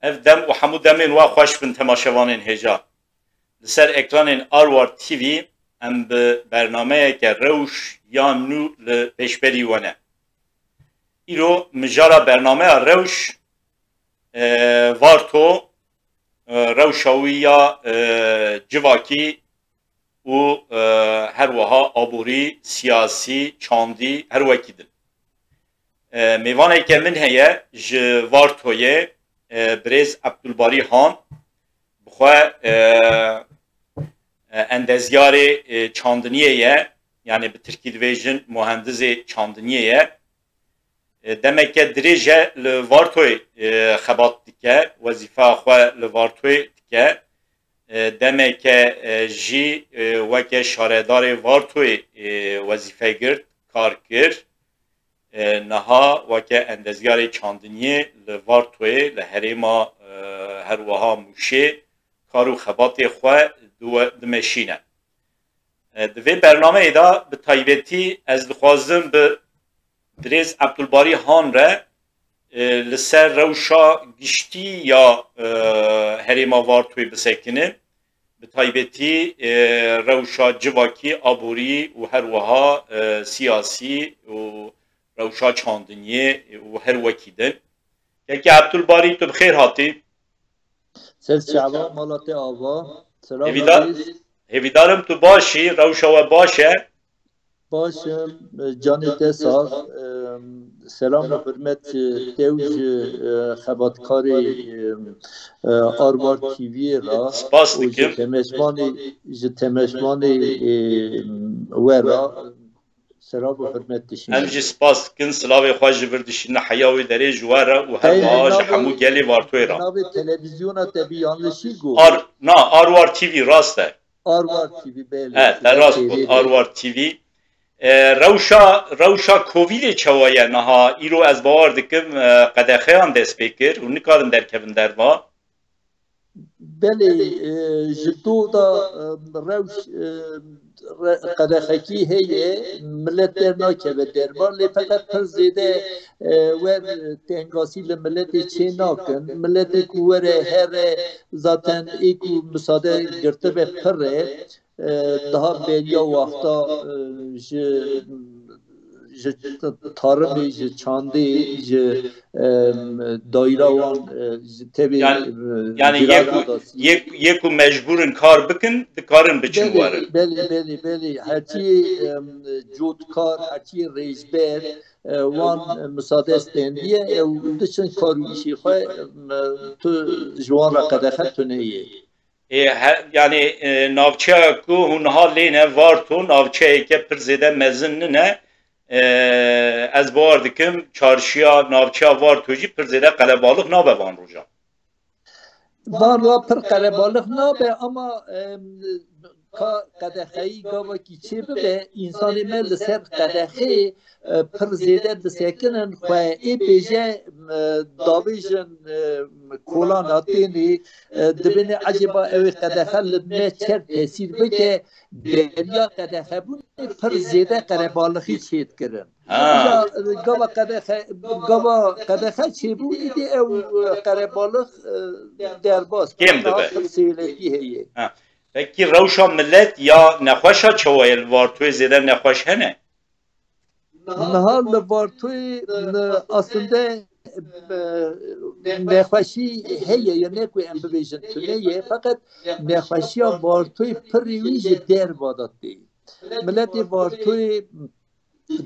ev dem û hemû demên wa xweş bin temaşevanên hêja. Li ser ekranên Arwar TV em bi bernameyeke rewş yan nû li pêşberî we ne. Îro mijara bernameya rewş varto rewşa wî ya civakî û her wiha aborî, siyasî, çandî her wekî din. Mêvaneke min heye ji Vartoyê Birêz Ebdulbarî Han bixwe endezgarê çandiniyê ye, yani bi Tirkî dibêjin muhendizê çandiniyê ye. Demeke dirêje li Vartoyê xebat dike, wezîfeya xwe li Vartoyê dike. Demeke jî weke şaredarê Vartoyê wezîfe girt, kar kir. Niha weke endezgarê çandiniyê li Vartoyê li herêma her wiha Mûşê kar û xebatê xwe dimeşîne. Di vê bernameyê da bi taybetî ez dixwazim bi Birêz Ebdulbarî Han re li ser rewşa giştî ya herêma Vartoyê bisekinim. Bi taybetî rewşa civakî, aborî û her wiha siyasî û rewşa çandiniyê û her wekî din. Yekî Ebdulbarî tu bi xêr hatî. Ser çava malatê ava. Hêvîdarim tu başî, rewşa we baş e. Başım, canê te sağ. Selam ve hürmet tev ji xebatkarê Arwar TV'ye ra Spas dikim. ji temeşmanê we ra selam ve hürmet dişînim. Em jî spas dikin, silavê xwe ji vir dişîne heya wê derê ji we re û her wiha ji hemû gelê Vartoyê ra. Navê televizyona te bî yanlışî got. Arwar TV rast e. Arwar TV belê. Te rast got, Arwar TV. Rewşa Covidê çawa ye niha îro ez bawer dikim qedexeyan dest pê kir û nikarin derkevin derva. Belê ji to da rewş qedexekî heye millet dernakeve derman lê feqet pir zêde wer tengasî li milletê çê nakin. Milletê ku were here zaten ê ku misade girtibe pir e. Daha beriya waxta ji tarımê, ji çandê, ji dayra wan tevê yani yekû mecburin kar bikin, dikarin biçin warin. Belê. Herçî cotkar, herçî rêjber wan misade stendiye ew diçin kar û îşê xwe tu ji wan re qedexe tuneyê. Yani navçeya ku hunha lêne Varto navçeyeke pir zêde mezin nine ez bawer dikim çarşiya navçeya Varto jî pir zêde qelebalix nabe van roja. Van wa pir qelebalix nabe ama qedexeyî gavekî çê bibe însanê me li ser qedexê pir zêde disekinin xwe ê pêje davêjin kolana tenê dibîne ecêba ew ê qedexe li me çer tesîr bike beriya qedexebûnê pir zêde qelebalixî çê dikirin. Gava qedexe çêbû êdî ew qelebalix derbas pir sêlekî heye. Peki rewşa millet ya nexweşa çawa ye li Vartoyê zêde nexweş hene? Niha li Vartoyê aslında nexweşî heye ya ne ku em bibêjin tuneye fakat nexweşiya Vartoyê pirî wî ji derva da tê. Milletê Vartoyê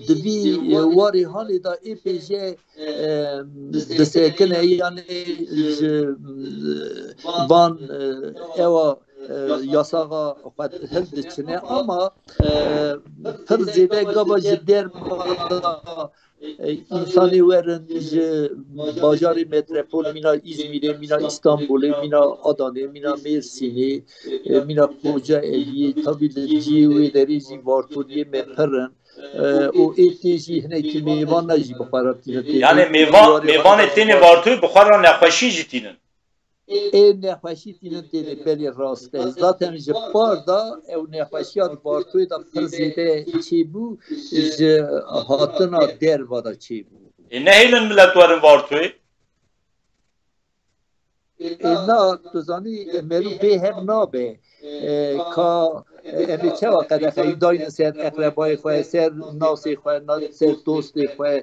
divî warê halê da ê pêje disekine yani ji van ewa yasağa hil diçine ama pir zêde gava ji derva insanê werin ji bajarê metropol mîna İzmîrê, mîna İstanbulê, mîna Adanê, mîna Mêrsînê, mîna Kocaeliyê tabî li ciyê wê derê jî Vartoriyê me pirin. O êtê jî hinekî mêvan jî bixwaratînin. Yani mêvanê tenê Vartoyê bixwara nexweşî jî tînin. Nexweşî tînin tenê belê rast e. Zaten ji par da ew nexweşiya Vartoyê da pir zêde çêbû ji hatina derva da çêbû. Nehêlin millet werin Vartoyê? اینا دوزانی مرو به هم نابه که امی چه وقت اخی داین سر اقربای خواه سر ناسی خواه سر دوستی خواه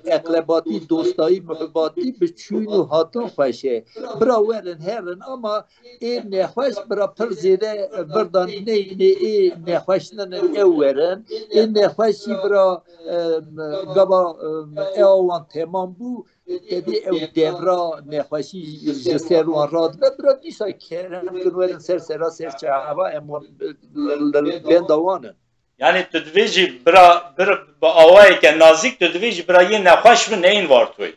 اقرباتی دوستایی محباتی بچون و هاتون خوشه برا ورن هرن اما این نخوش برا پر زیده بردان نه این نخوش نن اورن این نخوشی برا گبا اوان تمام بو dedi ev devra nexweşî ji ser wan radibe bira dîsa kerem kirin ser sera ser çeheva em bên dawanin. Yani tu divê jî bira bi awayeke nazik tu divê jî bira yê nexweş bin neyin var toy.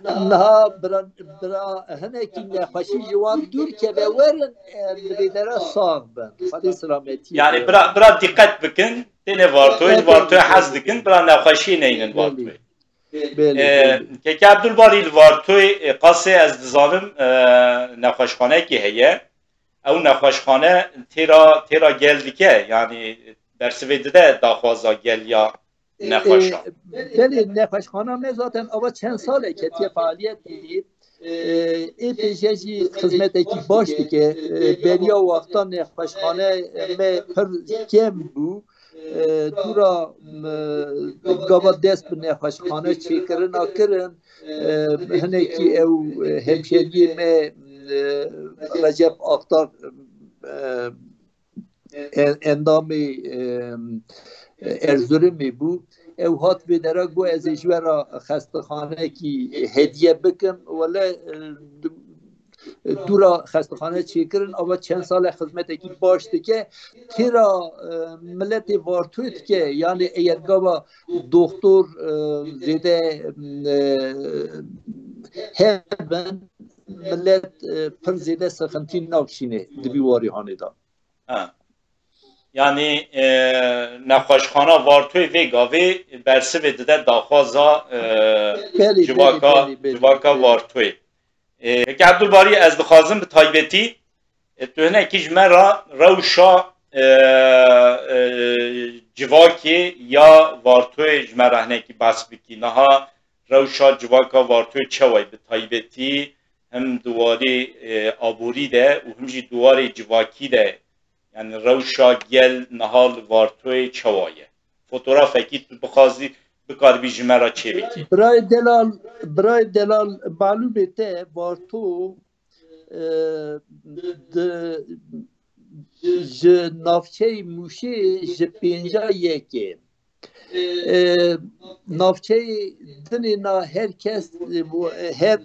Niha bira hinekî nexweşî ji wan dûr keve werin rêdera sağ bin. Xwedê selametiye. Yani bira dikkat bikin têne var toy hez dikin bira nexweşî neynin var toy. که عبدالباری الوارتوی قصه از دزانم نخوشخانه که هیه او نخوشخانه تیرا گلدی که یعنی برسویده ده داخوازا گل یا نخوشخانه بله نخوشخانه می zaten اما چند ساله که تی فعالیت دید ای پیششی خدمتی که باشتی که بریا وقتا نخوشخانه می پر کم بود دورا گاوا دست به نخوشخانه چی کرن آکرن هنه که او همشهری می رجب آختار اندامی ارزورمی بود او هات بدرک بو از ایشورا خستخانه کی هدیه بکن ولی دورا خستخانه چی کرن اما چند سال خدمتی که باشتی که تیرا ملت وارتویت که یعنی ایرگاوا دکتر زیده هبن ملت پر زیده سخنتی ناکشینه دبیواری هانه دا yani نخوشخانه وارتوی ویگاوی برسه بدده داخوازا جواکا وارتوی که عبدالباری از دخوازم به تایبتی تو هنه کش من روشا جواکی یا وارتوی جمع هنه کی بس بکی نها روشا جواکا وارتوی چوای به تایبتی هم دواری آبوری ده و همجی دواری جواکی ده yani روشا گل نهال وارتوی چوایه fotoğraf اکی تو بخوازی بکار بی جمع چه بکی برای دلال معلومه ته وارتو ج نافچه موشه ج پینجا یکی نافچه دنینا هر کس هر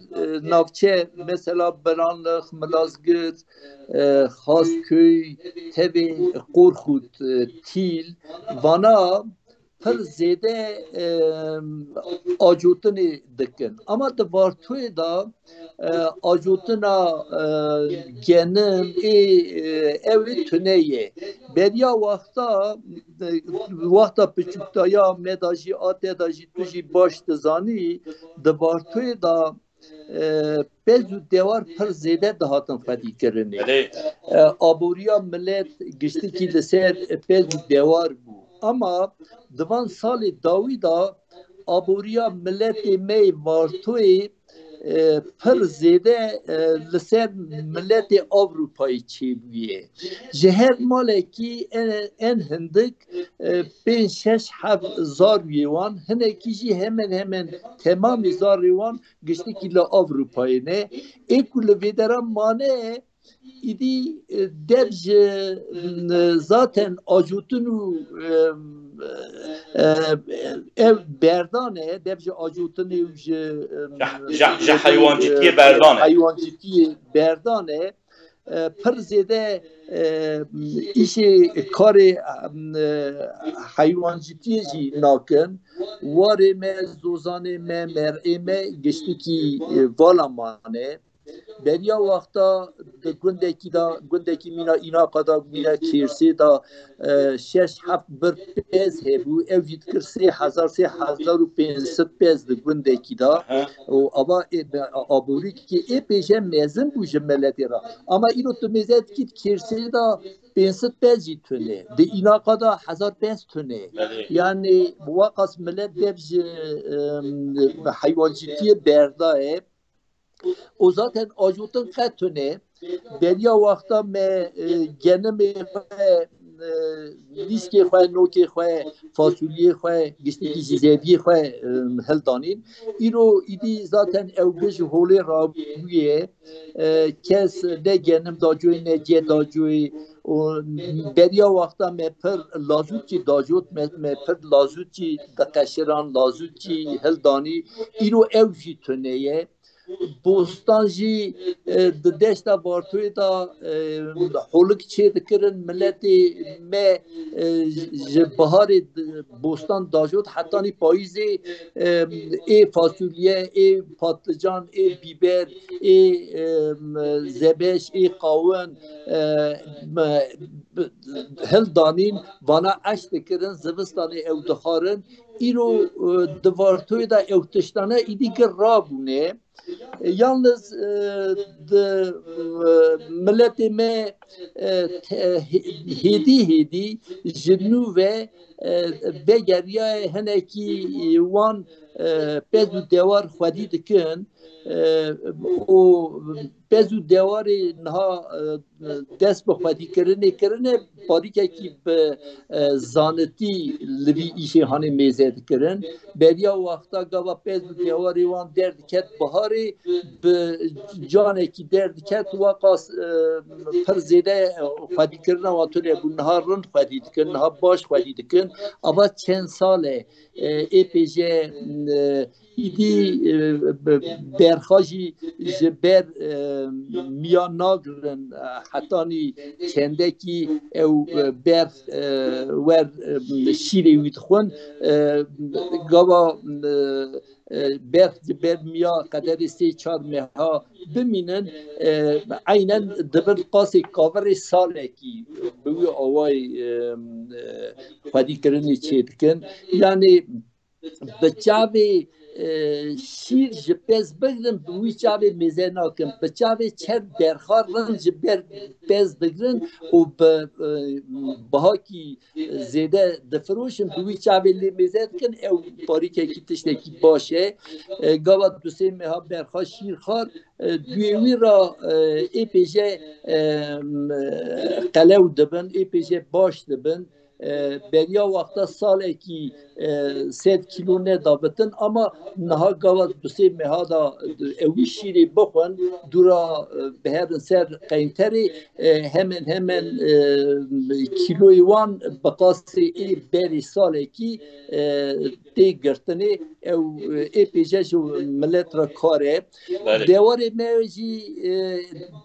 نافچه مثلا برانلخ ملازگر خاصköy تبی قرخود تیل وانا پر زیده آجوتنی دکن اما ده وارتوی دا آجوتنا گنم اولی تنیه بریا وقتا پچکتایا مداجی آته داجی توجی باش دزانی ده وارتوی دا bezü devar پر زیده دهاتن فدی کرنی آبوریا ملت گشتی کی لسر bezü devar بو اما دوان سال داویدا آبوریا ملت می وارتوی پر زیده لسر ملت اروپایی چی بویه جهر مالکی ان هندک 5-6 زار ویوان هنکی جی hemen تمام زار ویوان گشتی کی لا اروپایی نه ایکول ویدرا مانه ایدی دبج zaten ajutunu ev berdane debje ajutunu je hayvancitiye berdane پر زیده işi kare hayvancılığı jî nakin warê me zozanê me mer'ê me geçtî ki vala mane بریا وقتا گندکی مینا اینا قدا مینا کیرسی دا شش هفت بر پیز هبو او جید کر 3500 پیز دا گندکی دا و آبا آبوری که ای پیشه میزن بوشه ملتی را اما اینو تو میزد که کیرسی دا 500 پیز جید تونه دی اینا قدا 1000 پیز تونه یعنی واقعا ملت دبج حیوانجیتی برداه و zaten ajotun qetune beriya wexta me genimê xwe lîskê xwe nokê xwe fasulyê xwe giştekî jî zêdiyê xwe hildanîn îro îdî zaten ew bij holê rabûye kes ne genim dacoyê ne cê dacoyê beriya wexta me pir lazût jî dajot me pir lazût jî diqeşiran lazût jî hildanî îro ew jî tune ye بوستان جی دشتا بارتوی دا حولک چه دکرن ملتی ما بهار بوستان داجود حتی نی پاییزی ای فاصولیه ای پاتلجان ای بیبر ای زبش ای قاون هل دانین وانا اش دکرن زبستانی او دخارن ایرو دوارتوی دا او تشتانه ایدی گر رابونه yalnız milleti me hedi jinu ve begeriya heneki wan pezu devar xwedî dikin o pezu dewarê niha dest bi xwedîkirinê kirine parîkekî bi zanetî li vî îşê hanê mêze dikirin beriya wexta gava pezu dewarê wan derdiket biharê bi canekî derdiket waqas pir zêde xwedîkirina wan tune bû niha rind xwedî dikin niha baş xwedî dikin ava çend sale ê pêje îdî berxa jî ji ber miyan nagirin hetanî çendekî ew ber wer şîrê wî dixwin gava ber miya qederê 3-4 meha bimînin aynen dibin qasê kaverê salekî bi wî awayî xwedîkirinê çê dikin yani bi çavê şîr ji pez bigirin bi wî çavê mêze nakin bi çavê çer berxar rin ji ber pez digirin û bi bihakî zêde difiroşin bi wî çavê lê mêze dikin ew parîkekî tiştekî baş e gava du sê meha berxa şîr xar دوێ wî ra ê pêje qelew dibin ê pêje baş dibin beriya wexta salekî 100 kîlo nedabitin ama niha gava du sê meha da ew wî şîrê bixwin dûra biherin ser qeynterê hemen kîloyê wan bi qasê ê berê salekî tê girtinê ew ê pêje ji millet ra kar e dewarê me jî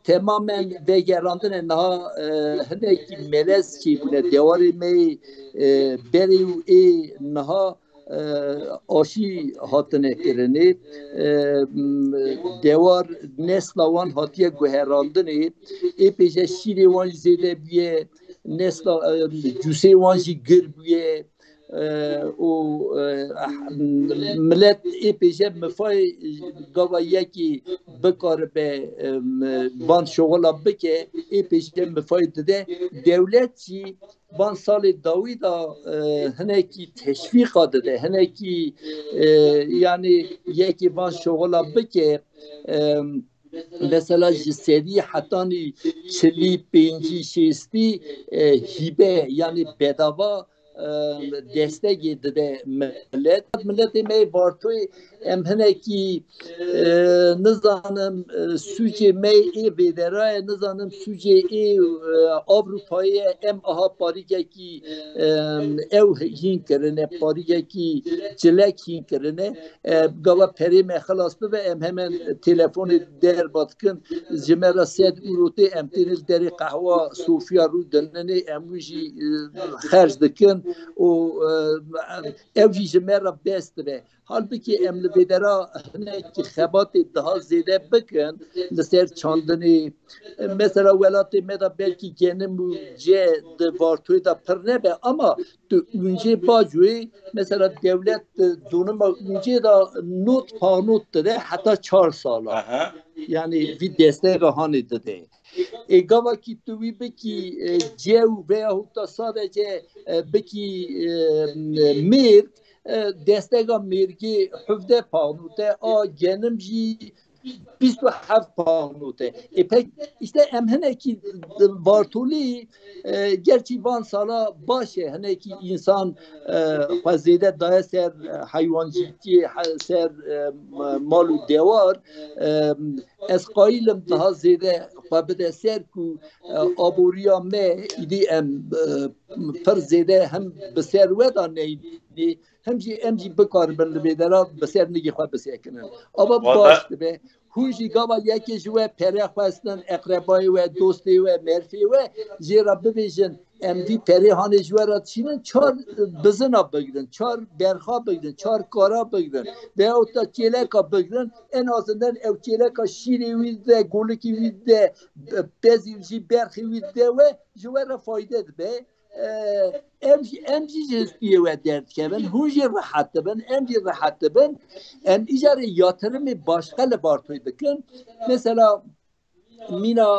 temamen vegerandine niha hinekî melez çêbûne dewarê me berê û ê niha aşî hatine kirinê dewar nesla wan hatiye guherandinê ê pêje şîrê wan jî zêde bûye nesla cûsê wan jî gir bûye û millet ê pêje mifayê gava yekî bikaribe van şoxala bike ê pêje mifayê dide dewlet jî van salê dawî da hinekî teşvîqa dide hinekî yani yekî van şoxala bike mesela ji serî hetanî 40-50-60 hîbe yani bedava destekê dide milletê me bartoyê em hinekî nizanim sûcê me ê vêderaye nizanim sûcê ê Avrupayê em aha parîkekî ew hîn kirine parîkekî cilek hîn kirine gava perê me xilas bibe em hemen telefonê derba dikin ji me ra 100 euro tê em têne li derê qehwa Sofya rû dinenê em wî jî xerc dikin بکن و اوجی جمعه بست به حال بکی امل بدرا که خبات ده زیده بکن لسر چاندنی مثلا ولات مدا بلکی گنم و جه دوارتوی دا پر نبه اما تو اونجه باجوی مثلا دولت دونم اونجه دا نوت پانوت داده حتی 4 سالا یعنی وی دسته هانی داده اگه کی توی بکی جو به هوتا sadece بکی مرگ دسته مرگی 17 پانوته آ گنم جی 27 پانوته پک işte emhene ki vartuli gerçi van sala başı hani ki insan fazide daha ser hayvancılığı ser malu devar از قایلم daha zede qabede ser ku aburiya me idi em farzede hem beser weda neydi hem bekar ben bedera beser nigi xwa besekinin ama baş be هوشی گاوا یکی جوه پره خواستن اقربای و دوستی و مرفی و جیرا ببیشن امدی پره هانه جوه را چینن 4 بزنا بگیرن 4 برخا بگیرن 4 کارا بگیرن و او تا چیلکا بگیرن en azından ev çiyleka şiri vizde goliki vizde bezivci berxi vizde ve jوه را fayda be امجی جزبیه و درد کردن هوجی راحت بن امجی راحت بن ام ایجاره یاترم باشقه لبارتوی بکن مثلا مینا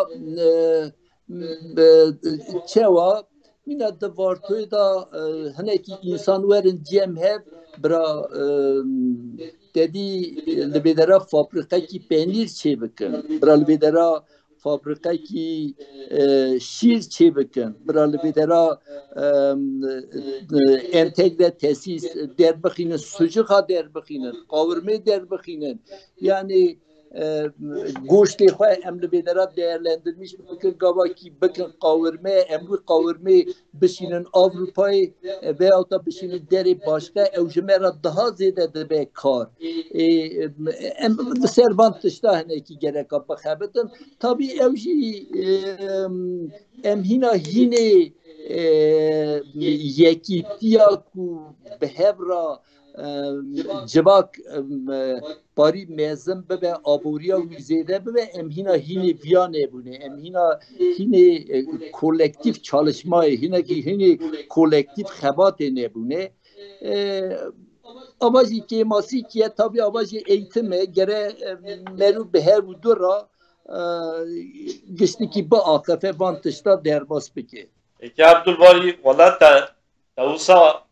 چوا مینا دوارتوی دا هنه که انسان ورن جمع هف برا dedi لبیدرا فابریقه کی پنیر چه بکن برا لبیدرا فابریقه کی شیر چه بکن برای بدرا انتگره تسیس در بخینن سوچه ها در بخینن قاورمه در بخینن یعنی گوشتی خواه امل بدرا değerlendirmiş بکن گاوا کی بکن قاورمه امروی قاورمه بشینن آوروپای veyahut da بشینن دری başka evcime را daha ziyade به کار servantışta hani ki gerek kapı xabetin tabi evji emhina yine yekitiya ku behevra cevak bari mezim be aburiya vizede be emhina hine viyane bune emhina hine kolektif çalışmayı hine kolektif xebate ne bune amacı ki masikiye tabi amacı eğitime gere meru beher udura geçti ki bu akafe vantışta derbas peki. Peki Abdülbari valla tavsa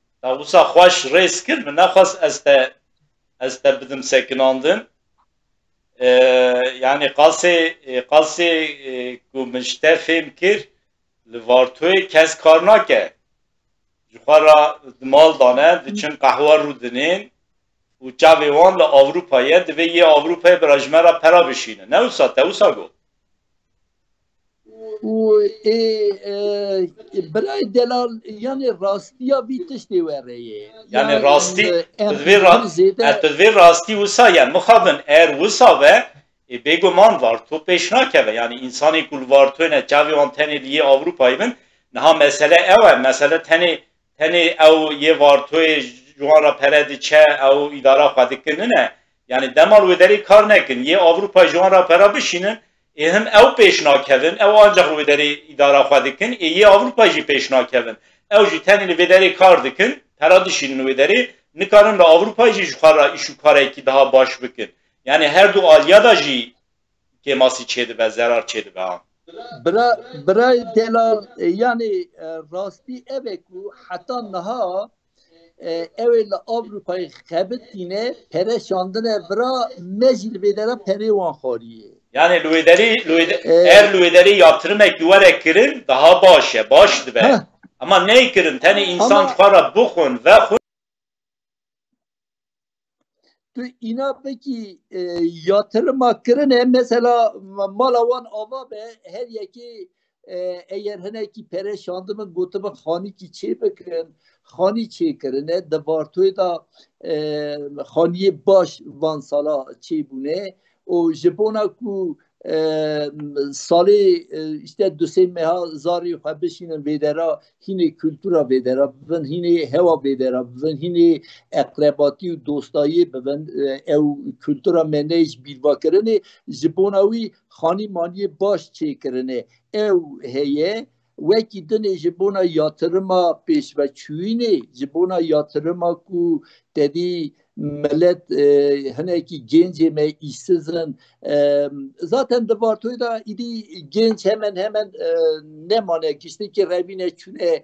xoş reis kir mi nefas este bidim sekinandın yani qalse ku müştefim kir li vartoy kes karnake Juxara mal dane diçin qahwa rudinin u çavewan li Avrupa'ya ve ye Avrupa'ya birajmera pera bişine. Ne usa te usa go? و برای دلال یعنی راستیا بیتش دیواره یعنی راستی تدویر راستی وسا yani mukhabın eğer vsa ve beguman var to peşna keve yani insani kul var to ne çavewan teneliye Avrupa'yı bin neha mesele ev mesele teni ev ye var to juara peredi çe ev idara xadikirine yani demal vederi kar nekin ye Avrupa juara pera bişinin hem ev peşna kevin ev ancak vederi idara xadikin ye Avrupa ji peşna kevin ev ji tenili vederi kar dikin pera dişinin vederi nikarın da Avrupa ji juara işu kare ki daha baş bikin yani her du alya da ji kemasi çedi ve zarar çedi be برای دلال یعنی راستی اوه کو حتی نها اوه لأوروپای خبتینه پرشاندنه برا مجل بدره پریوان خاریه yani eğer lüvederi yatırım güverek kirin daha baştı be ama ne kirin teni insan fara bukhun ve تو اینا بکی یاترم کرنه مثلا مالوان آوا به هر یکی اگر هنه کی پرشاندم گوتم خانی کی چه بکن خانی چه کرنه دوارتوی دا خانی باش وان سالا چه بونه و جبونا کو سالی işte دوسه مها زاری خبشینن ویدرا هینه کلتورا ویدرا ببن هینه هوا ویدرا ببن هینه اقرباتی و دوستایی ببن او کلتورا منیج بیروا کرنه جبوناوی خانی مانی باش چه کرنه او هیه وکی دنه جبونا یاترما پیش و چوینه جبونا یاترما کو dedi millet hani ki genç me işsizin zaten de var da idi genç hemen ne mane işte ki revine çüne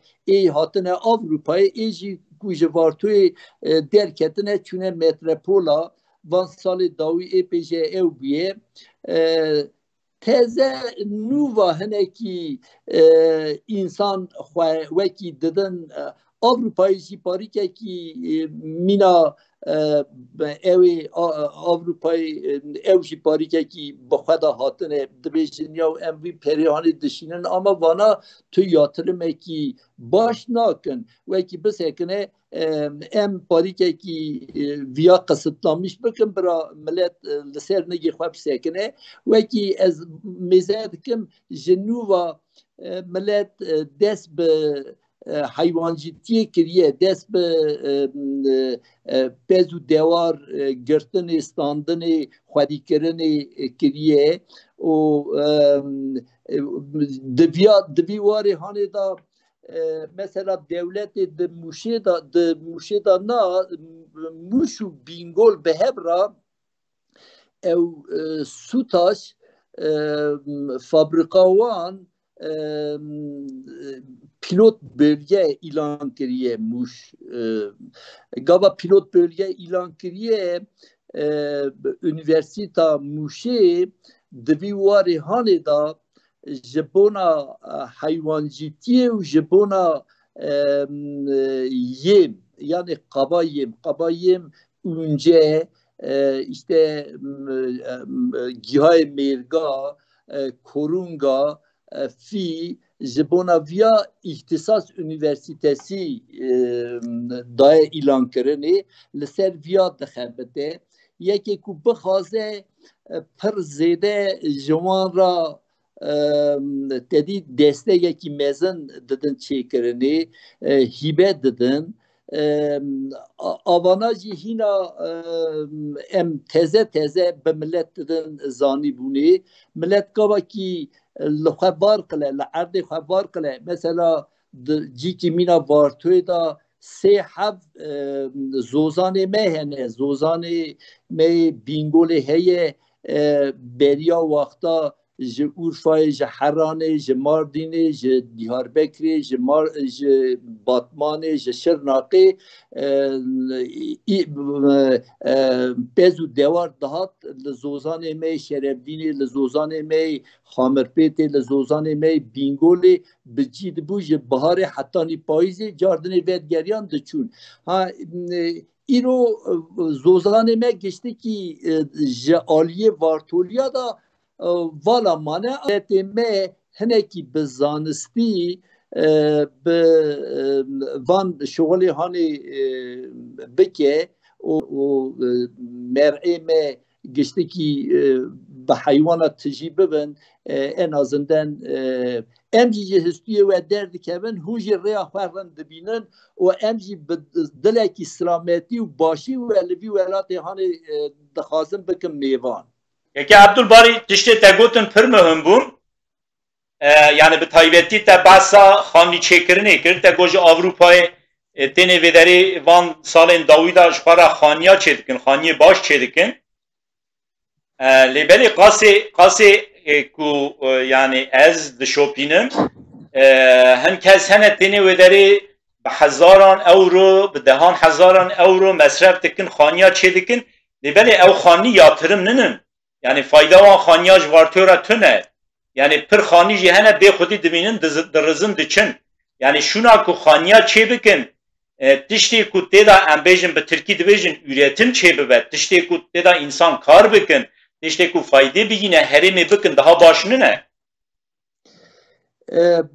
hatine Avrupa'ya eji kuje var derketine çüne metropola van sali davi epece evbiye teze nuva hani ki insan veki dedin Avrupa'yı sipari ki mina اوی اروپای اوشی پاری که با خدا هاتنه دبیشن یا اموی پریانی دشینن اما وانا تو یاترمه کی باش ناکن و کی بس کنه ام پاری که ویا قسطلامیش بکن برا ملت لسر نگی خواب سکنه و کی از میزد کم جنوبا ملت دست به حیوانجیتی کریه دست به پز و دیوار گرتن استاندن خودی کرن کریه و دویواری هانه دا مثلا دولت د موشه دا نا موشو بینگول به هبرا او سوتاش فابریکاوان pilot bölge ilan kiriye muş gaba pilot bölge ilan kiriye üniversite muşe devi wari hane da jebona hayvancitiye u jebona yem yani kabayem önce işte gihay merga korunga fi Jibonavia İhtisas Üniversitesi daya ilan kerene لسر via دخبته یکی کو بخوازه پر زیده جوان را تدید دسته یکی مزن ددن چه کرنه هیبه ددن avanajı hina em teze be millet dedin zani buni millet kaba ki لخبار کله لعرض خبار کله مثلا جی کی مینا وارتوی دا سه حب زوزان مهنه زوزان می بینگول هیه بریا وقتا ج اورفای ج حرانه ج ماردینه ج دیاربکری ج باتمانه ج شرناقی پزو دیوار دهات لزوزان می شرفدینی لزوزان می خامرپیتی لزوزان می بینگولی بجید بو ج بهار حتانی پاییزی جاردنی ویدگریان دچون ها ایرو زوزان می گشتی کی ج آلیه وارتولیا دا والا مانه اتمه هنکی بزانستی به وان شغلی هانی بکه و مرعی me گشتی کی به حیوانات تجیب ببن en azından emci hüstiye ve derdi kevin huji reya farlan dibinin o emci dileki selameti و باشی و لبی ولات hani دخازم بکم میوان یکی عبدالباری تشتی تگوتن پر مهم بون yani به تایبتی تا بحثا خانی چکرنه کرد تا گوش آوروپای تینه ویداری وان سالین داویدا شخارا خانیا چه دکن خانی باش چه دکن لیبلی قاسی کو yani ez دشوپینم هن کس هنه تینه ویداری به هزاران اورو به دهان هزاران اورو مصرف دکن خانیا چه دکن لیبلی او خانی یاترم ننن yani fayda olan xaniyaj vartıyora tüne yani pır xani jihane be xudi dibinin dırızın diçin yani şuna ku xaniya çebikin tişti ku teda ambejin be Türkiye dibejin üretim çebibe tişti ku teda insan kar bikin tişti ku fayda bigine herimi bikin daha başını ne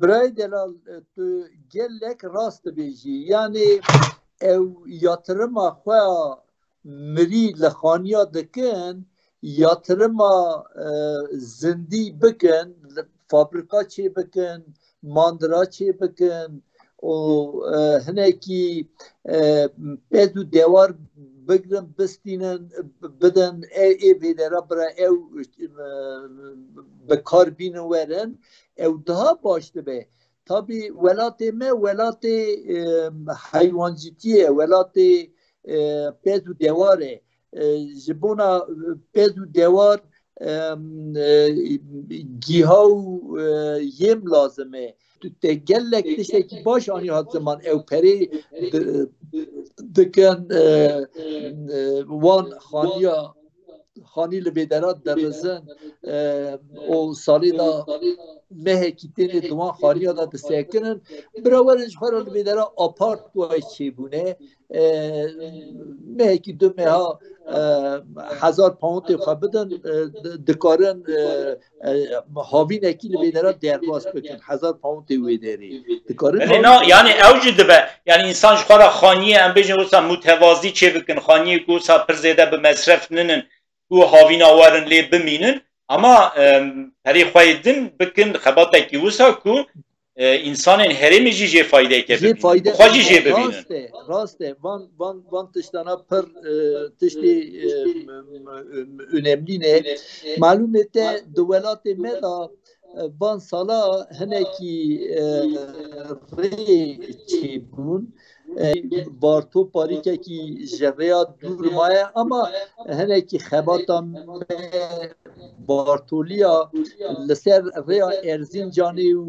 Bray delal tu gellek rast beji yani ev yatırıma xoya miri le xaniya dikin yatırıma zindi bikin, fabrika çi bikin, mandıra çi bikin, o hineki pedu devar bigrin bistinin bidin evlere bira ev bekar binin verin ev daha başlı be. Tabi velatı me velatı hayvancitiye velatı pedu devare jibona pedu devar gihav yem lazıme te gellek tişteki baş ani hat zaman ev peri diken wan xaniya xanî li bêderat derizin o salê da mehekî tenê di wan xaniya da disekinin birawerin ji xwe re li bêdera apart wayê çêbûne mehekî du meha hezar poundê xwe bidin dikarin havînekî li bêdera derbas bikin hezar poundê wê derê dikarin yani ew jî dibe yani insan ji xwe re xaniyê em bêjin wisa mutewazî çê bikin xaniyê ku wisa pir zêde bi mesref ninin û havîna werin lê bimînin ama herî xwe din bikin xebatekî wisa ku insanên herêmê jî jê faydeyeke bibînin xwe jî jê bibînin rast e van tiştana pir tiştê önemlî ne malûm e te di welatê me da van sala hinekî rê çêbûn barto parîkekî ji rêya dûr maye ama hinekî xebata me bartoliya li ser rêya Erzincanê û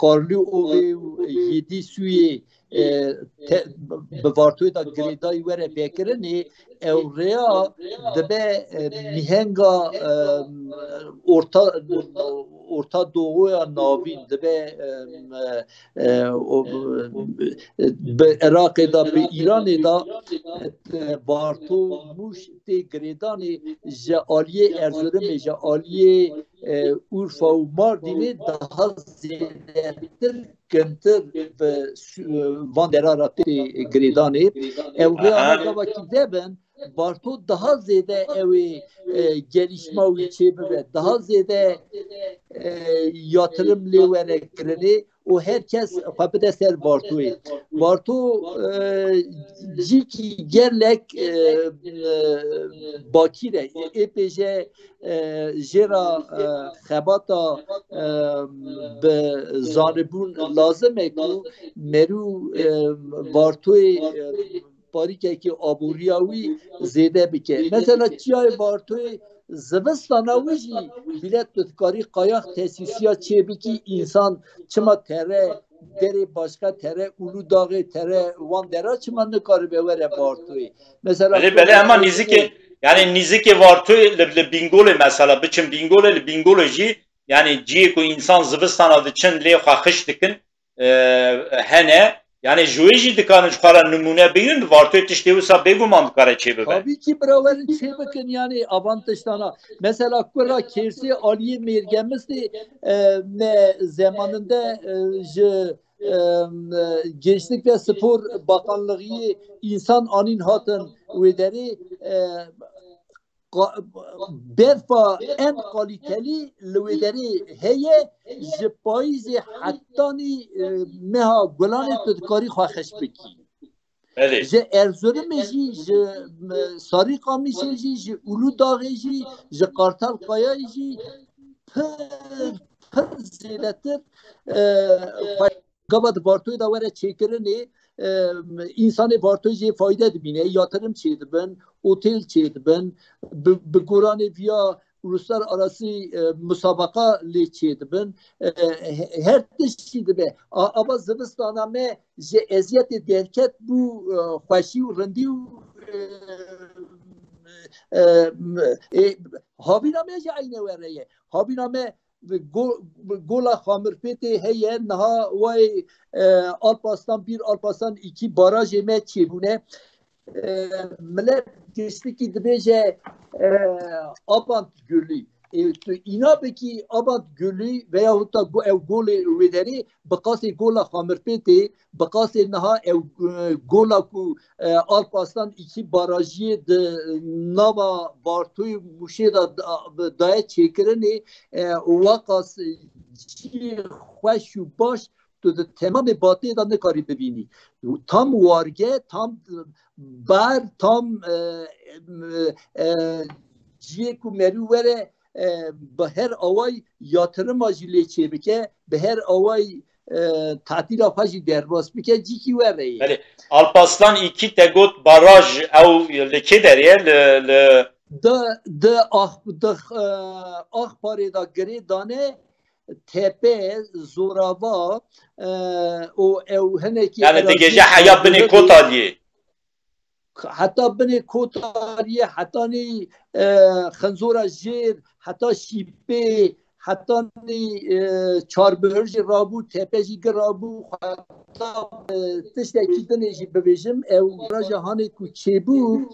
Qarlîovê û Yêdî Sûyê bi bartoyê da girêdayî were pêkirinê ew rêya dibe mîhenga Orta Doğuya navîn dibe bi Iraqê da bi Îranê da barto mûş tê girêdanê ji aliyê Erzurumê ji aliyê Urfa û Mardinê daha zêdetir kintir bi van derara tê girêdanê ew rêya gavakî debin barto daha zêde ew ê gelîşma wî çêbibe daha zêde yatırım lê were kirinê û herkes xwe bide ser bartoyê barto cîkî gelek bakîr e êpêje jêra xebata bi zanibûn lazim e ku merû bartoyê parîkekî aboriya wî zêde bike mesela çiyayê bartoyê zivistana wî jî bilet dikarî qayak tesîsiya çêbikî insan çima tere derê başka tere Uludağê tere wan dera çima nikaribe were bartoyê mesela belê hema nîzikê yani nîzikê bartoyê li Bingolê mesela biçin Bingolê li Bingolê jî yani ciyê ku insan zivistana diçin lê xwe xişt dikin hene yani jûyê jî dikarin ji xwe re nimûne bigrin bartoyê tiştê wisa bêguman dikare çêbibe tabii ki birawerin çêbikin yani avantajtana mesela kura Kersê aliyê mêrgemistê me zamanında ji Gençlik ve Spor Bakanlığı insan anîn hatin wê derê berfa en kaliteli li wê derê heye ji payîzê hettanî meha gulanê tu dikarî xwe xweş bikî ji Erzurumê jî ji Sarîqamîşê jî ji Uludağê jî ji Qartalkayayê jî pir zêdetir gava di bartoyê da were çêkirinê insanê bartoyê jê fayde dibîne yatırım çê dibin otel çê dibin bi goranê viya uluslararası musabaka lê çê dibin her tiştî dibe ama zivistana me ji eziyetê derket bû xweşî û rindî û havîna me jî aynê were ye havîna me gola Xamirpêtê heye niha way Alparslan 1 Alparslan 2 barajê me çêbûne millet geçtikî dibêje Abant Gurlî تو اینا بکی آباد گلی و یا حتی او گل ویدری بقاسی گل خامرپیتی بقاسی نها او گل کو آلپاستان ایکی باراجی د نوا بارتوی موشه دای چیکرنی وقاس چی خوش و باش تو تمام باطی دا نکاری ببینی تام وارگه تام بر تام جیه کو مروره به هر آوای یاترم آجیلی چه بکه به هر آوای تعطیل آفاجی درباس بکه جی کی وره بله آلپاسلان ایکی تگوت باراج او لکه داریه ده آخ پاره دا گره دانه تپه زوراوا او هنکی یعنی دیگه حیا بنی کوتالیه حتی بنی کوتالیه حتی نی خنزور جیر حتی شیپه حتی نی چاربهرج رابو تپه جیگر رابو حتی تشتکی دنیجی ببیجم او را جهانی کوچه بو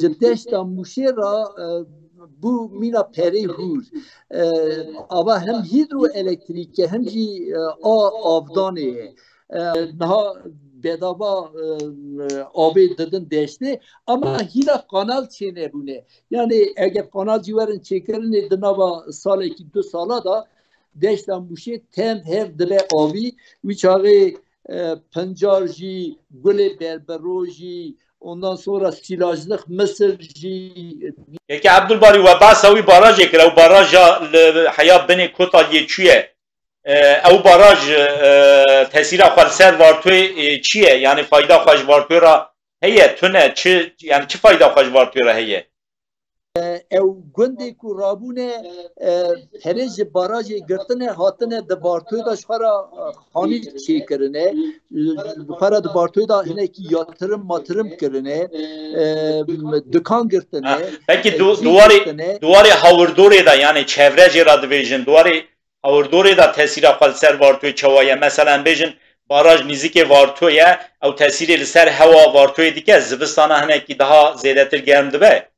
جدشتا موشه را بو مینا پری هور اما هم هیدرو الکتریک هم جی آفدانه نها بدابا آبی دادن داشته اما هیلا کانال چه نبونه یعنی اگر کانال جوارن چکرن دنابا سال اکی 2 سالا دا داشتن موشه تند هف دبه آبی ویچاقه پنجار جی گل بربرو جی ondan sonra silajlık Mısırcı Peki Abdülbari ve basavi baraj ekle o baraja haya beni kotaliye çiye o baraj tesira xalser vartoy çiye yani fayda xaj vartoyra heye tüne çi yani çi fayda xaj vartoyra heye او گنده کو رابونه هرج باراج گرتنه هاتنه د بارتوی دا شخرا خانی چی کرنه خرا د بارتوی دا هنه کی یاترم ماترم کرنه دکان گرتنه peki duvarı havurdore da yani çevreci radivejin duvarı havurdore da tesira xalser vartoy çavaya mesela bejin baraj nizike vartoya o tesiri ser hava vartoy dike zivistana hene ki daha zedetir germdi be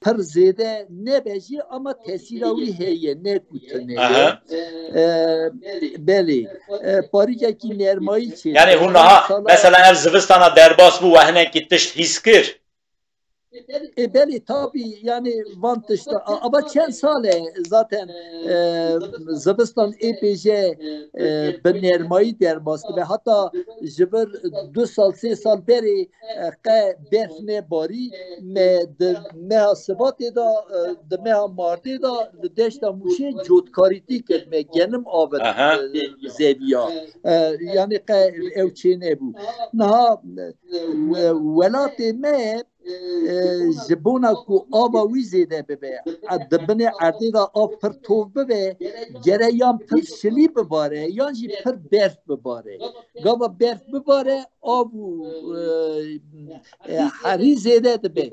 پر زیده نبجی اما تسیراوی هیه نه کوتنه بله پاری که نرمایی چه yani hunnaha mesela ev zivistana derbas bu vehne gittiş hiskir بله tabi yani vantışta ama çen sale zaten zıbıstan epeyce benermayı derbastı ve hatta jibir 2 sal 3 sal beri berfne bari me sebatı da me martı da deşta muşe cotkariti ketme genim avet zeviya yani ev çene bu naha velatı me جبونا کو آبا وی زیده ببه دبنه عرضی دا آب پر توف ببه گره یان پر شلی بباره یان جی پر برف بباره گاوا برف بباره آبو حری زیده ببه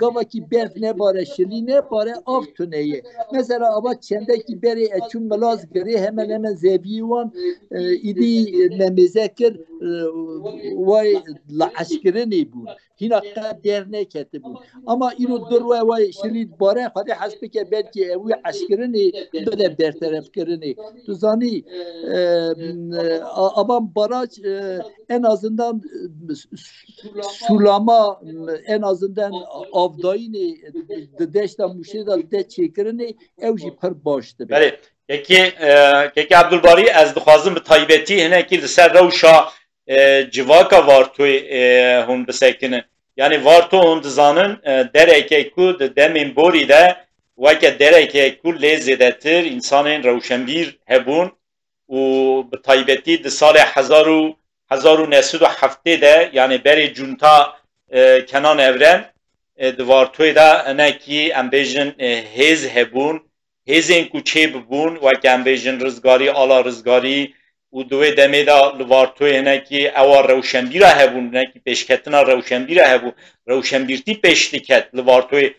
گاوا کی برف نباره شلی نباره آب تونهیه مثلا آبا چنده کی بری چون ملاز گره hemen زیبیوان ایدی نمیزکر وای لعشکرنی بود هینا درنه کتی بود اما اینو دروه وای شلید باره خواهی حسبی که بلکه اوی عشکرنی بده برطرف کرنی تو زانی اما باراج en azından sulama en azından avdayını deşten muşeda de çekirini evji per baştı. Beli. Peki Abdülbari ez dixwazim bi taybetî hinekî li ser rewşa civaka vartoy hûn bisekinin. Yani varto hûn dizanin dereke ku di demên borî de weke dereke ku lê zêdetir însanên rewşenbîr hebûn û bi taybetî di salê 1907 de yani berê cunta Kenan Evren di vartoyê de hinekî em bêjin hêz hebûn hêzên ku çê bibûn weke em bêjin rizgarî ala rizgarî û di wê demê de li vartoyê hinekî ewa rewşenbîra hebûn hinekî pêşketina rewşenbîra hebû rewşenbîrtî pêş diket li vartoyê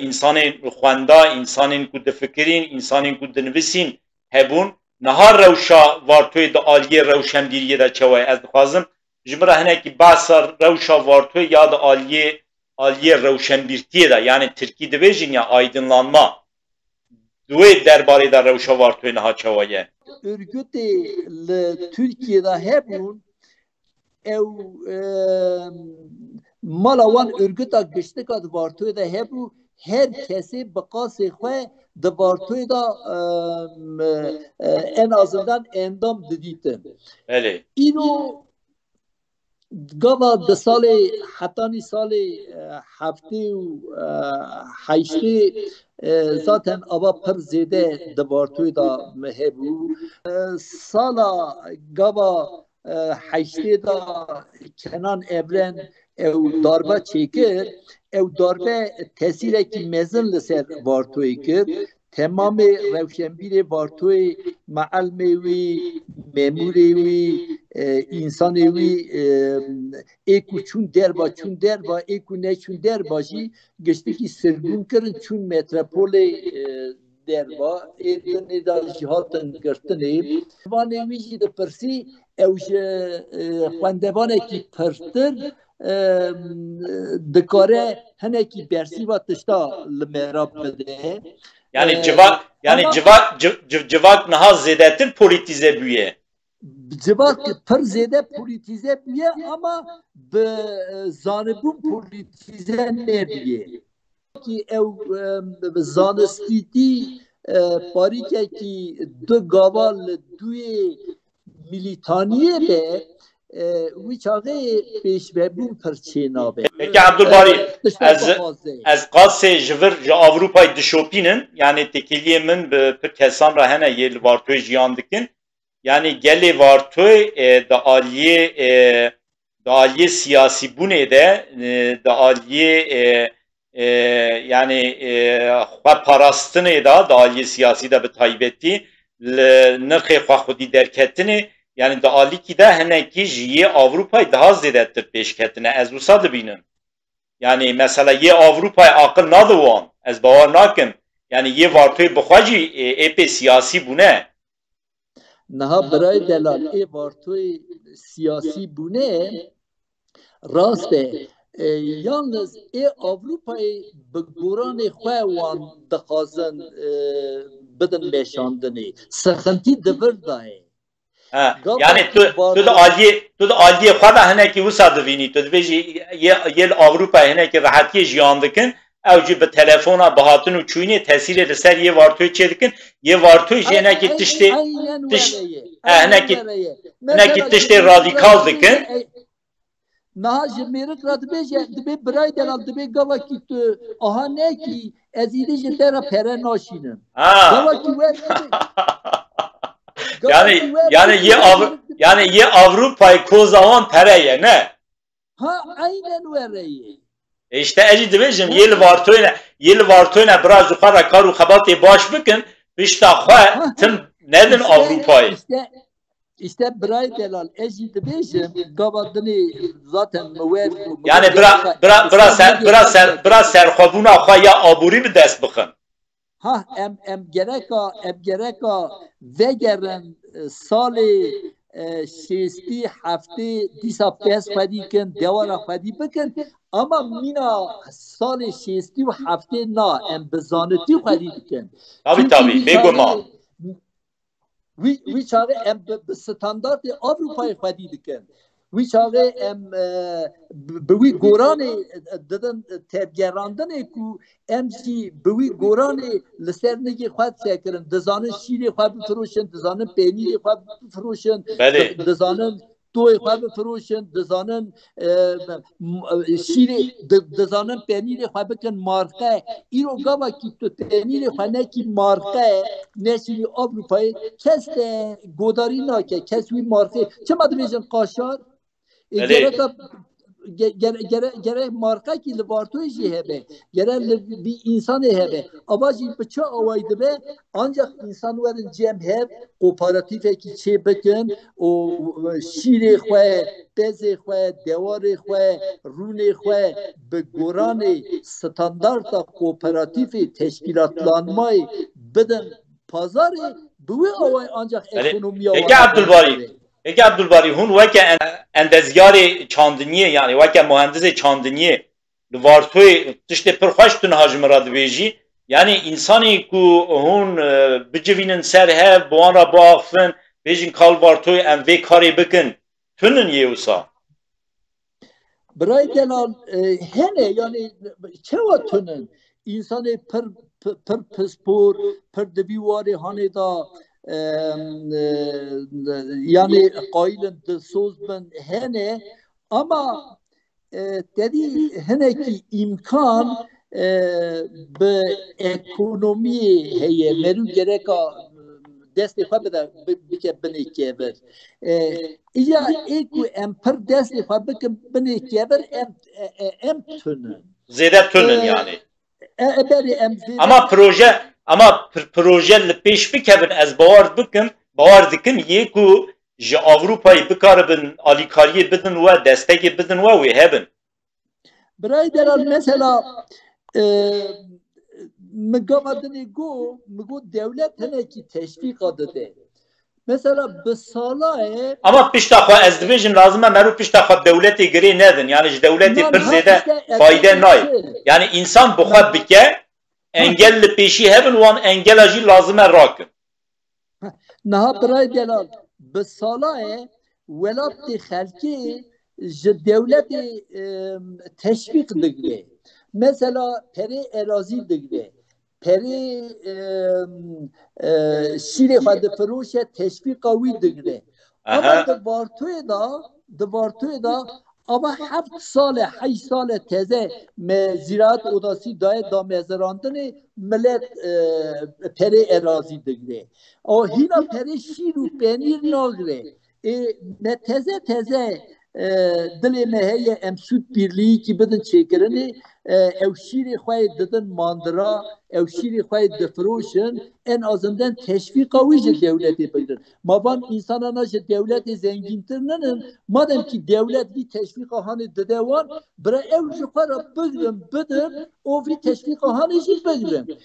însanên xwenda însanên ku difikirîn însanên ku dinivîsîn hebûn niha rewşa vartoyê di aliyê rewşenbîriyê de çawa ez dixwazim ji min re hinekî behsa rewşa vartoyê ya di aliyê rewşenbîrtiyê de yani Tirkî dibêjin ya aydınlanma دوی درباره در روشا وارتوی نها چوایه örgüt Türkiye'de hebun ev malawan örgüta geçtik ad vartoy da hebu herkesi bakası xwe de vartoy da en azından endam diditin. Öyle. İno gava de sali hatani sali hafte u haşte zaten ava pır zede de vartoy da hebu sala gava haşte da Kenan Evren ev darbe çekir ev darbe tesireki mezun liser vartoy kir tamamı revşenbiri vartoy maalmevi memurevi insanevi eku çun derba eku ne çun derbaji geçteki sırgun kırın çun metropole derba edin da cihatın kırtını vanevi de persi ev xwendevane pırtır dikare heneki bersi ve tışta merab bide. Yani civak naha zedetir politize büye. Civak pır zede politize büye ama zanibun politize ne büye. Ki ev zanistiti parike ki du gaval duye militaniye be ویچاقه پیش ببون پرچه نابه Peki Abdülbari az qase jivir ji Avrupa'yı dişopinin yani tekiliyemin bir kesan rahene yel vartoy jiyandikin yani geli vartoy da aliye siyasi bune de da aliye yani xwe parastine da aliye siyasi de bir taybetti nirxê xwe xwedî derketini yani da aliki de heneki jiye Avrupa'yı daha zedettir peşketine ez wisa dibînim. Yani mesela ye Avrupa'yı akıl nadıvan ez bawer nakim. Yani ye vartoy bixwacî epê siyasî bûne. Niha birayê delal ê vartoy siyasî bûne rast e yalnız Avrupa'yı bi goranê xwe wan dixwazin bidin meşandinê. Sixintî divir daye. Yani tu da aliye xweda henekî wisa divînî tu dibêjî yel Avrupa'yı henekî rahetiyê jiyan dikin ew jî bi telefona bihatin û çûyînê tesîrê li ser yê vartoy çê dikin yê vartoy jî henekî tiştê radîkal dikin. Naha ji mêrik ra dibe birayê delal dibe gavekî tu aha nekî ez îdî ji te re pere naşînim. Gavekî we yani ye Avrupa'yı kozavan pereye ne? Ha aynen vereye. İşte eci dibêjim yel vartoyne biraz yukarı karu xebatê baş bikin pişta xwe tim nedin Avrupa'yı. İşte birayê delal eci dibêjim gavadinê zaten müwer yani biraz serxwebûna xwe ya aborî bi dest bixin. Ha em gereka vegerin salê şêstî heftê dîsa pes xwedî kin dewara xwedî bikin ama mîna salê şêstî û heftê na em bi zanîtî xwedî dikin. Tabii bêguma. Wî çaxê em bi standardê Avrupayê xwedî dikin. Wî çaxê em bi wî goranê didin tevgerandinê ku em jî bi wî goranê li ser negê xwe sekirin dizanin şîrê xwe bifiroşin dizanin peynîrê xwe bifiroşin dizanin toyê xwe bifiroşin dizanin şîrê dizanin peynîrê xwe bikin marxe îro gavekî tu peynîrê xwe nekî marxe neçînî Avrupayê kes te godarî nake kes wî marxê çima dibêjin qaşar gerek marka ki li vartoy jî hebe gerek bir insanê hebe ava jî bi çi awayî dibe ancak insan werin cem hev kooperatifekî çê bikin û şîrê xwe pezê xwe dewarê xwe rûnê xwe bi goranê standarda kooperatifê teşkilatlanmayê bidin pazarê bi wê awayî ancak ekonomiya Peki Abdülbari hun veke endezgarê çandiniye yani veke mühendisê çandiniye li vartoy tiştê pir xweş tu niha ji min re dibêjî yani insanı ku hon bicivinin ser hev boğan ra bağfın bejin kalvartoy em ve kare bikin tünün yewsa. برای دلال هنه یعنی چه وقتونن انسان پر پسپور پر دویواری هانی دا یعنی قایل دلسوز بن هنه اما dedi hene ki imkan به ekonomi heye meru gereka desti xwe bide bike binê kevir îja êku em pir destê xwe bikin binê kevir em tune Zêde tünün yani. berê em Ama proje li pêş bikevin ez bawar dikim yê ku ji Avrupayê bikaribin alîkariyê bidin we destekê bidin we wê hebin. Birayê deran mesela مگاودنی گو دولت هنه کی تشویق داده مثلا به سالای Ama pişta ez dibêjim lazım e meru pişta xwe dewletê girê nedin yani ji dewletê pir zêde fayde nayê yani insan bi xwe bike engel li pêşî hebin wan engela jî lazım e rakin. Niha birayê delal bi salayê welatê xelkê ji dewletê teşvîq digire mesela perê erazî digire perê şîrê xwe difiroşe teşvîqa wî digire ama di vartoyê da ama 7 sale 8 sale teze me ziraat odasî daye da mezerantinê millet perê erazî digire o hîna perê şîr û penîr nagire me teze dilê me heye em sûd birliyî bidin çêkirinê ew şîrê xwe didin mandira ew şîrê xwe difiroşin en azından teşvîqa wî ji dewletê bigirin mavan însanana ji dewletê zengîntir nenin madem ki dewlet vî teşvîqa hanê dide wan bira ew ji xwe re bigirin bidin û vî teşvîqa hanê jî bigirin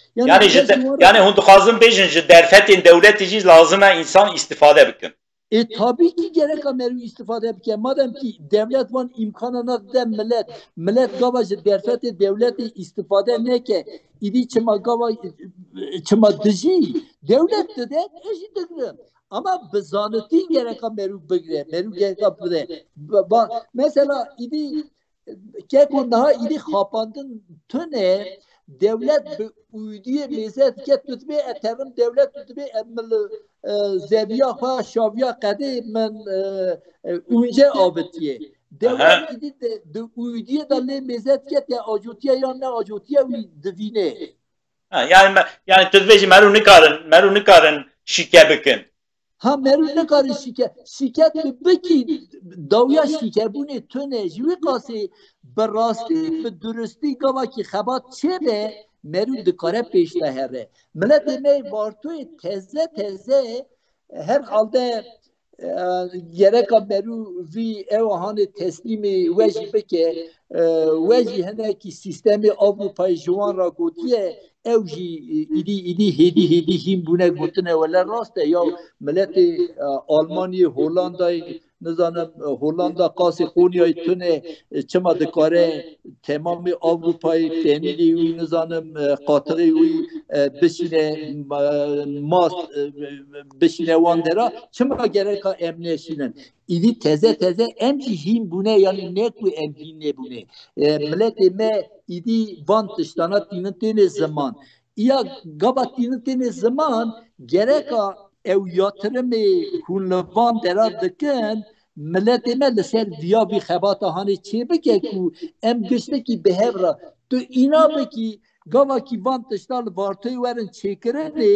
yani hûn dixwazin bêjin ji derfetên dewletê jî lazım e însan îstifade bikin. Tabii ki gerek meru istifade bike. Madem ki devlet van imkanına de millet gava ji derfetê devletê istifade neke idi çima dijî devlet dide eşi digirin. Ama bi zanetî gerek meru bigire. Meru gerek bide. Mesela idi keko daha idi xapandın tüne devlet uydiye mezet ket tutbe eterim devlet tutbe emil zeviya ha şaviya qede men önce abetiye devlet idi de uydiye da le mezet ket ya ajotiya ya ne ajotiya divine yani tüdbeci meru nikarin şike bikin. Ha meru nikarin şike biki dawya şike bu ne tüne jwi qasi berasti bi dürüstî gava ki xebat çebe meru dikare peşte here millet me vartoy teze her halde gereka meru vi evhane teslimi veci bike veci hene ki sistemi Avrupa'yı juan ra gotiye evji idi hedi him bune gotine wala raste ya millet Almanya Hollanda'yı نزانم هولندا قاسی خونیای تونه چما دکاره تمامی اروپای پنیلی وی نزانم قاطری وی بشینه ماست بشینه واندرا چما گره که امنشینن ایدی تزه امجی هیم بونه یعنی نکوی امجی نبونه ملت ما ایدی وانتشتانا تینتین زمان یا گابا تینتین زمان گره که ew yatırımı hûnlevan dera dikin milletê me li ser viyabî xebata hanê çêbike ku em giştekî bihevra tu îna bikî gavakî van tişta li vartoyê werin çêkirinê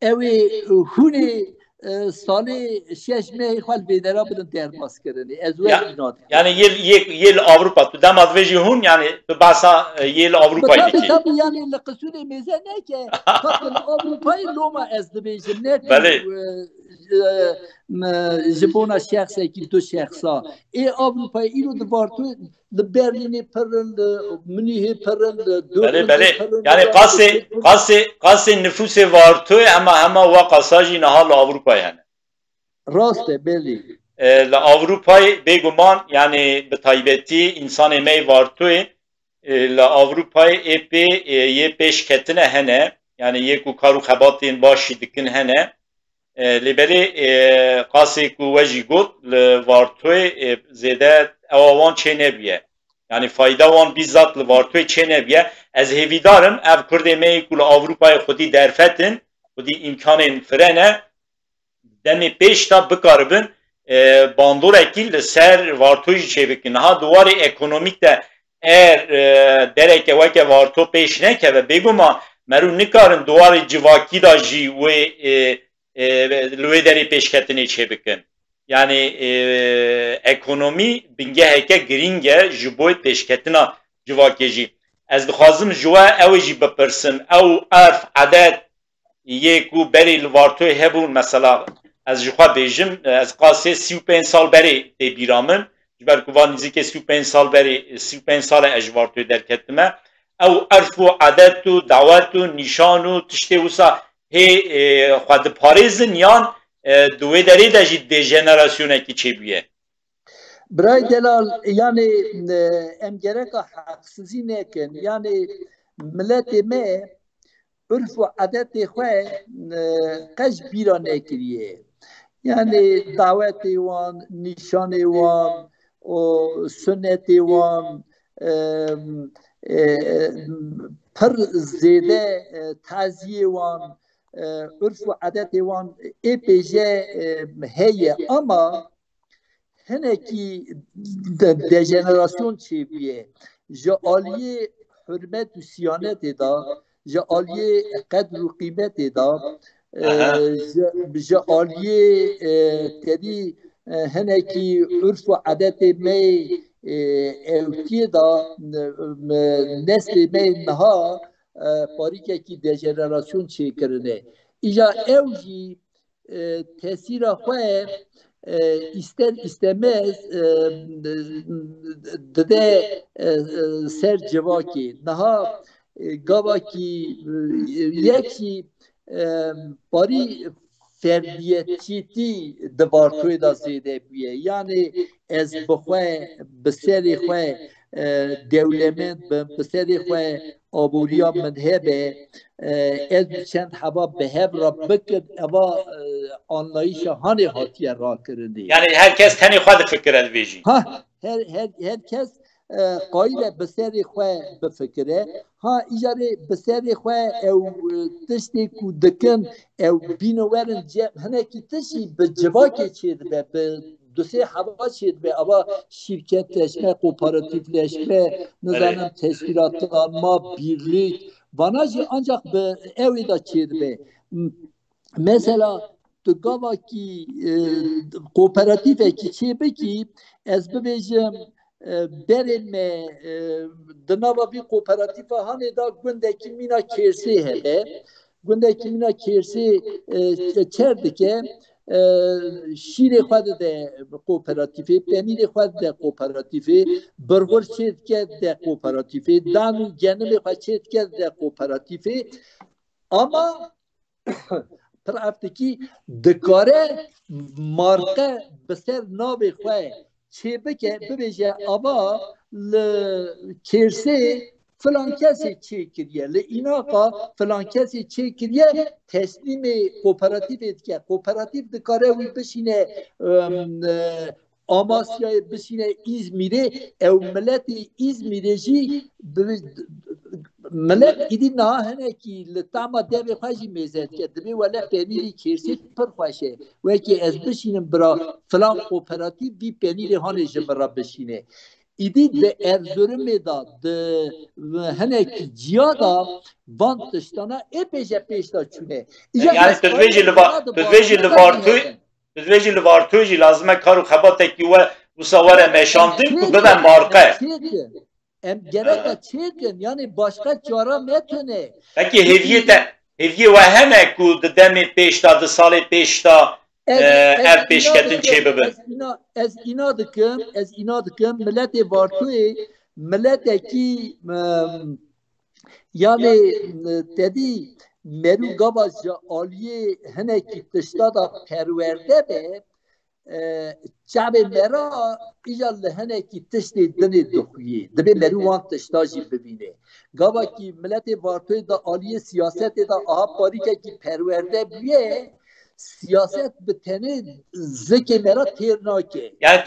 ew ê hûnê salê şeş mehê xwe li vêdera bidin derbaskirinê ez we îna dikim yani yel Avrupa tu demaz vê jî hûn yani tu behsa yel Avrupayê dikî tabii yani li qisûrê mêze neke hatta Avrupayê loma ez dibêjim neke ji bona şexsekî tu şexsa ê Avrupayê îro di vartoyê li Berlînê pirin li Munîhê pirin li yani qasê nüfusê vartoy hema wa qasa jî niha li Avrupayê hene rast e belî li Avrupayê bêguman yani bi taybetî însanê me vartoyê لأوروپای ایپی یه پیشکتنه هنه yani یه کو کارو خباتین باشی دکن هنه لبری قاسی کو وجی گوت لوارتوی زیده اوان چه نبیه yani fayda wan bizzat li vartoy çê nebiye ez hêvîdarim ev Kurdê me ku li Avrupayê xwedî derfetin xwedî imkanên firene demê pêş da bikaribin bandorekî li ser vartoyî jî çê bikin ha duwarê ekonomîk de eğer dereke weke varto pêş nekeve bêguma merû nikarin duwarê civakî da jî wê li wê derê pêşketinê çê bikin. Yani ekonomi bingeheke giringe ji bo pêşketina civakê jî. Ez dixwazim ji we ew jî bipirsim ew erf edet yê ku berê li vartoyê hebûn mesela ez ji xwe bêjim ez qasê 35 sal berê tê bîra min ji ber ku van nîzîkê 35 sal berê 35 sale ez ji vartoyê derketime ew erf û edet û dawet û nîşan û tiştê wisa hê xwe diparêzin yan دوی داری داشتی دیجنراسیونه کی چه بیه؟ برای دلال یعنی امگره که حقسزی نکن یعنی ملت ما عرف و عادت خواه قش بیرا نکریه یعنی دعوت وان نشان وان و سنت وان پر زیده تعزیه وان عرف و عادت وان ایپیجه هیه اما هنکی دژنراسیون چی بیه جالیه حرمت و سیانت دا جالیه قدر و قیمت دا جالیه تدی هنکی عرف و عادت می اوکی دا نسل می نها باریکه کی دژنراسیون چی کرده ایجا اوجی تاثیر خواه ister istemez dede ser cevaki daha gavaki yeki bari ferdiyetçiti devartoy da zede biye yani ez bxwe beseri xwe devlement beseri xwe aburiya mezhebe ez çend hava behev ra bikir eva anlayış hani hatiye ra kirdi. Yani herkes teni xwe fikir edvêjî. Ha herkes qayle beseri xwe bifikire ha ijare beseri xwe ew tiştê ku dikin ew bînewerin hinekî tişî bi civakê çêdibe bi dusê heva çêdibe ava şîrketleşme, kooperatifleşme, nizanim teşkilatlanma, birlik bana jî ancak bi evê da çêdibe. Mesela tu gavakî kooperatifekî çêbikî ez bibêjim berên me di nava vî kooperativa hanê da gundekî mîna kêrsê hebe gundekî mîna kêrsê çer dike şîrê xwe dide kooperatifê penîrê xwe dide kooperatifê birxur çê dike dide kooperatifê dan û genimê xwe çê dike dide kooperatifê ama pireftekî dikare marqe bi ser navê xwe çê bike bibêje ava li kêrsê filan kesê çê kiriye li înaqa filan kesê çê kiriye teslîmê kooperatifê dike kooperatif dikare wî bişîne Amasya'ya bişîne İzmir'e ew miletê İzmir'e jî millet îdî niha hinekî li tama devê xwe jî mêze dike dibê wele penîrê kêrsê pir xweş e wekî ez bişînim bira filan kooperatif vî penîrê hanê ji min re bişîne îdî di Erzurumê da di hinekî ciya da van tiştana êpêje pêş da çûne yani tu dibêjî li vartoyê jî lazim e kar û xebatekî we wisa were meşandin ku bibe marqe em gerek çêkin yani başka çara metune peki hêviyê we hene ku di demê pêş da di salê pêş da ev pêşketin çê bibin ez îna dikim milletê vartoyê milletekî yani tedî merû gava ji aliyê hinekî tişta da perwerde be شعب مرا ایجا لهنه کی تشت دنی دخویه دبی مروان تشتاجی ببینه گاوا کی ملت وارتوی دا آلی سیاست دا آها پاری که کی پرورده بیه سیاست بتنه زکی مرا تیر ناکه یعنی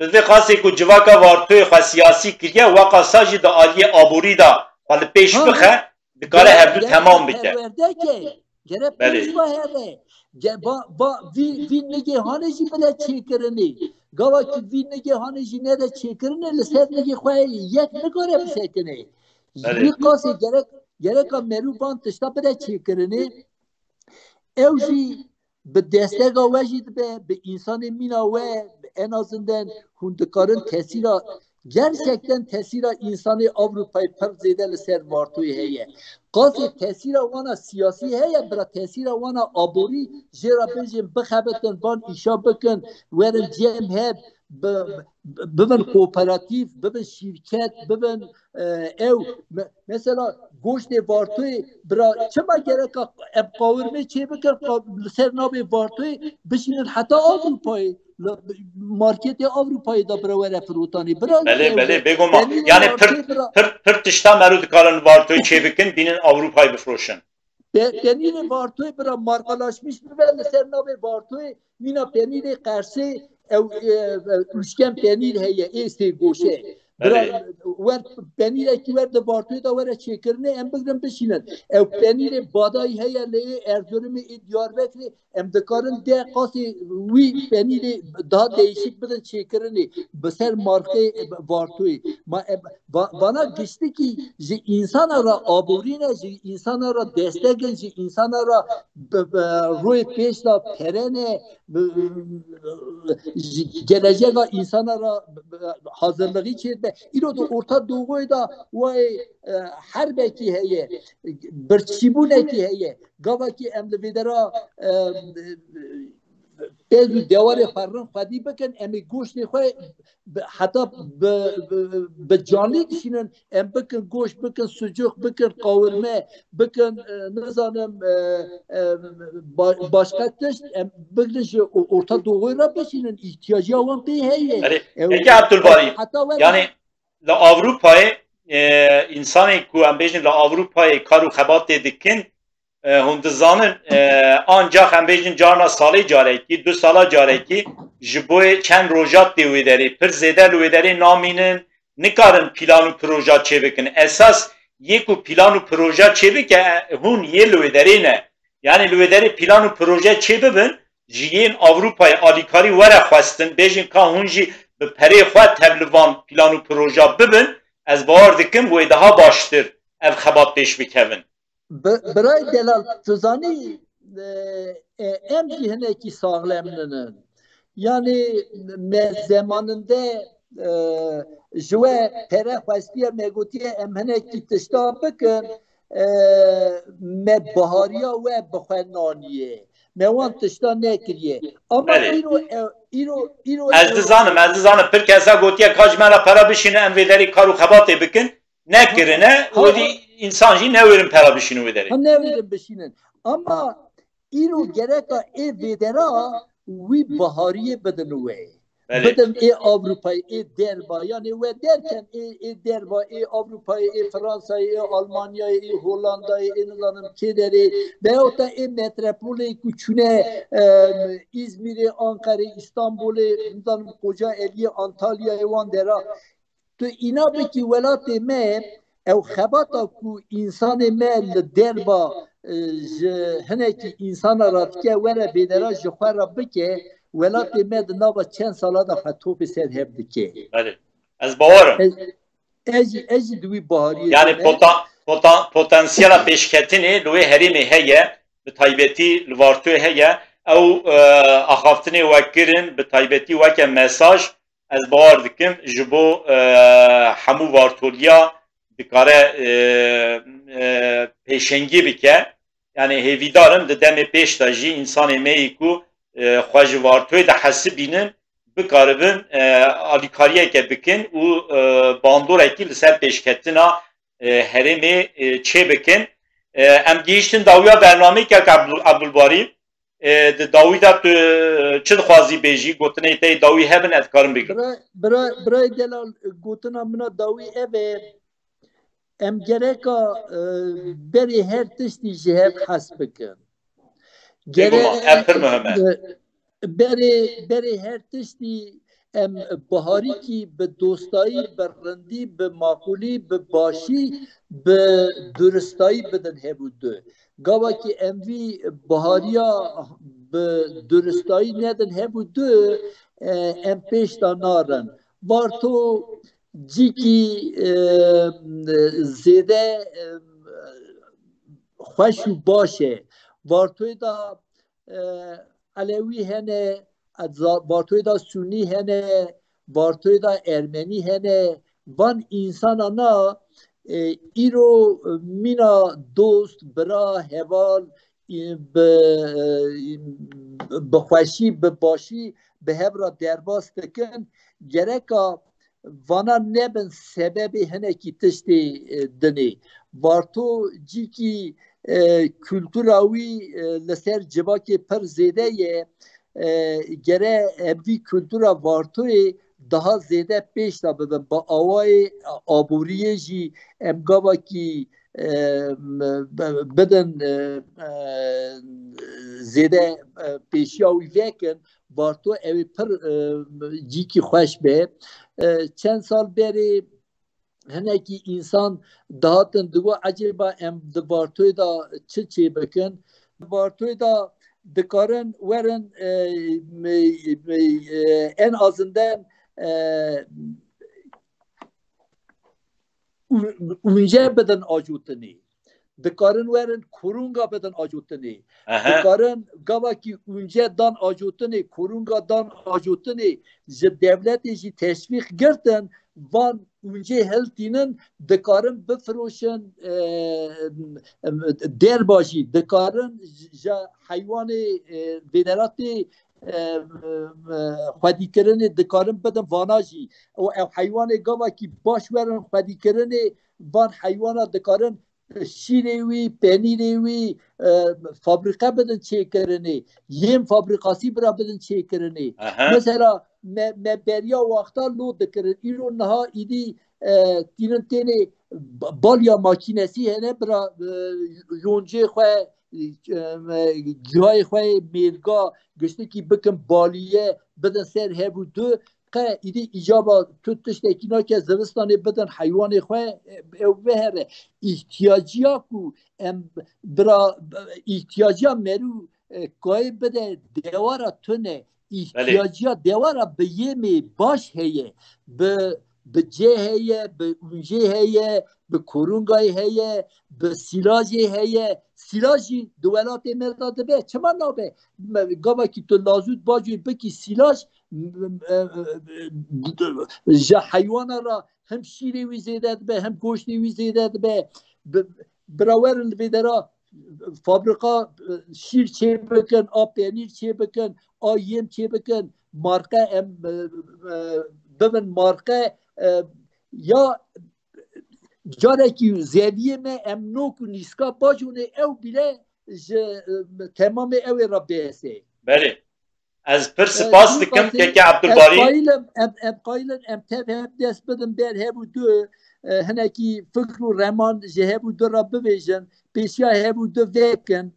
تزی قاسی کو جواکا وارتوی خوا سیاسی کریه وقا ساجی دا آلی آبوری دا ولی پیش بخه بکاره هر دو تمام بکه پرورده که گره پیش با هره با وی نگهانه جی بده چی کرنی گاوا که وی نگهانه جی نده چی کرنی لسر نگه خواه یک نگاره بسکنه وی قاسی گره که مرو بان تشتا بده چی کرنی او جی به دستگاه وجید به انسان مینا و en azından hundakarın tesira gerçekten tesira insanı Avrupa'yı pek zedel ser vartoyu heye. Gazı tesira wana siyasi heye bira tesira wana abori jera bejim bixabetin ban işa bakın verin cem hep bibin kooperatif, bibin şirket, bibin ev mesela goşte vartoyu bira çima gerek eb kavurme çe bakın ser nabi vartoyu bişinin hatta Avrupa'yı market Avrupa'yı da bravere fırutani biraz. Bele begum. Yani pır tışta merud kalan vartoyu çevikin binin Avrupa'yı bifroşun. Penire vartoyu bira markalaşmış bir ve sernabe vartoyu mina penire karşı üçgen penir heye esti goşe. Ver penire ki ver de vartoyu da ver çekirne em bigrim bişinin. Ev penire badayı heye le Erzurum'u Diyarbakır'ı em dekarın de qası vi penire daha değişik bir çekirne. Beser marka vartoyu. Bana geçti ki insanlara aborine, insanlara destekin, insanlara roy peşla perene gelecek insanlara hazırlığı içinde İro da Orta Doğu'yu da vay her belki heye bir çibune ki heye gavaki emlividera bezü devarı farın fadi bakın emi goş ne koy hatta be canlı kişinin em bakın goş bakın sucuk bakın kavurma bakın nazanım başka test em bakın Orta Doğu'ya beşinin ihtiyacı olan bir heye. Peki Abdülbari yani la Avrupa'yı insanı ku em bejin la Avrupa'yı karu xebat dedikin hundizanın ancak em bejin carna salı careki, 2 sala careki jiboy çen rojat devederi, pir zede devederi naminin nikarın planu proje çevikin. Esas yeku planu proje çevik hun ye devederi ne? Yani devederi planu proje çevibin jiyin Avrupa'yı alikari vere xwestin bejin ka hun ji bi perê xwe tevlivan planu proje bibin ez bawer dikim wê daha baştir ev xebat pêş bikevin. Birey delal tuzani em cihineki sağlamlının yani zamanında jwe pere xwestiye megotiye em hinekî tişta bikin me bahariya we bixwenaniye me wan tişta nekiriye ama îro ez dizanim pir kesa gotiye kaj mera pera bişîne em vê derî kar û xebatê bikin nekirine odî insan jî newerin pera bişîne wê derê. Newerin bişînin ama îro gereka vedera wî bahariye bidin wê. Bidin Avrupa'yı derba yani ve derken derba Avrupa'yı Fransa'yı Almanya'yı Hollanda'yı nizanım kederi veyahut da metropoli küçüne İzmir'i Ankara'yı İstanbul'u nizanım Kocaeli'yi Antalya'yı van dera تو اینا بکی ولات ما او خباتا کو انسان ما دربا هنه کی انسان را که وره بیدرا جخوار را بکه ولات ما دنابا چند سالا دا فتو بسر هب دکه بله از باورم اجی دوی بحاری yani potansiyela peşketini lüve herimi heye bi taybeti lvartu heye ew axaftini vekirin bi taybeti veke mesaj ez bawer dikim ji bo hemû vartoliya dikare pêşengî bike yani hêvîdarim di demê pêş de jî insanê me yî ku xwe ji vartoyê de hesibînin bikaribin alîkariyeke bikin û bandorekî li ser pêşketina herêmê çê bikin em gihîştin dawiya bernameyekek Abdulbarî داوی دا تو چه خوازی بیجی گوتنه تی داوی هبن ادکارم بگم برای دلال گوتنا منا داوی اوه ام گرکا بری هر تشتی جهب حس بکن بگم اپر مهمه بری هر تشتی ام بهاری کی به دوستایی به رندی به معقولی به باشی به درستایی بدن هبوده گاوا که ام وی بهاریا به درستایی ندن هبوده ام پیش دا نارن وارتو جی کی زیده خوش باشه وارتوی دا علوی هنه وارتوی دا سونی هنه وارتوی دا ارمنی هنه وان انسان انا ایرو مینا دوست برا هوال به خوشی به باشی به هبرا درباس تکن گرکا وانا نبن سبب هنه کی تشتی دنی وارتو جی کی کلتوراوی لسر جواکی پر زیده یه گره اوی کلتورا وارتوی daha زیده پیش دا ببن با آوای آبوریه جی امگاوا کی بدن زیده پیشیاوی ویکن وارتو اوی پر جی کی خوش به چند سال بری هنه کی انسان دهاتن دگو عجیبا ام دبارتوی دا چه بکن دبارتوی دا دکارن ورن en azından اونجا بدن آجوتنی دکارن ورن کرونگا بدن آجوتنی دکارن گاوا کی اونجا دان آجوتنی کرونگا دان آجوتنی ز devleti جی تشویق گرتن وان اونجا هلتینن دکارن بفروشن در باشی دکارن جا حیوان ونراتی خودی کرنه دکارن بدن واناجی او حیوان گاوا کی باش ورن خودی کرنه وان حیوانا دکارن شیروی پنیروی فابریکه بدن چه کرنه یم فابریکاسی برا بدن چه کرنه مثلا مبریا وقتا لو دکرن ایرو نها ایدی تینن تینه بالیا ماکینسی هنه برا یونجه خواه گیهای خواه میرگا گشته کی بکن بالیه بدن سر هبو دو که ایدی ایجابا تو تشتکینا که زوستانه بدن حیوان خواه او بهره احتیاجیا کو برا احتیاجیا مرو گای بده دیوارا تونه احتیاجیا دیوارا به یمی باش هیه به جه هیه به اونجه هیه به کرونگای هیه به سیلاجی هیه سیلاجی دولات مرداده به چما نابه گاوا کی تو لازود باجوی بکی سیلاج جا حیوانا را هم شیری وی زیده به هم گوشتی وی زیده به براور الویدرا فابریکا شیر چه بکن آب پنیر چه بکن آیم چه بکن مارکه ببن مارکه یا جاره کی زیویه me em noku niska bajune ew bile tamam ew ra bese بله از پر سپاس دکم که عبدالباری ام قایلن ام تفهم دست بدن بر هبو دو هنکی فکر و رمان جه هبو دو را ببیجن پیشیا هبو دو ویکن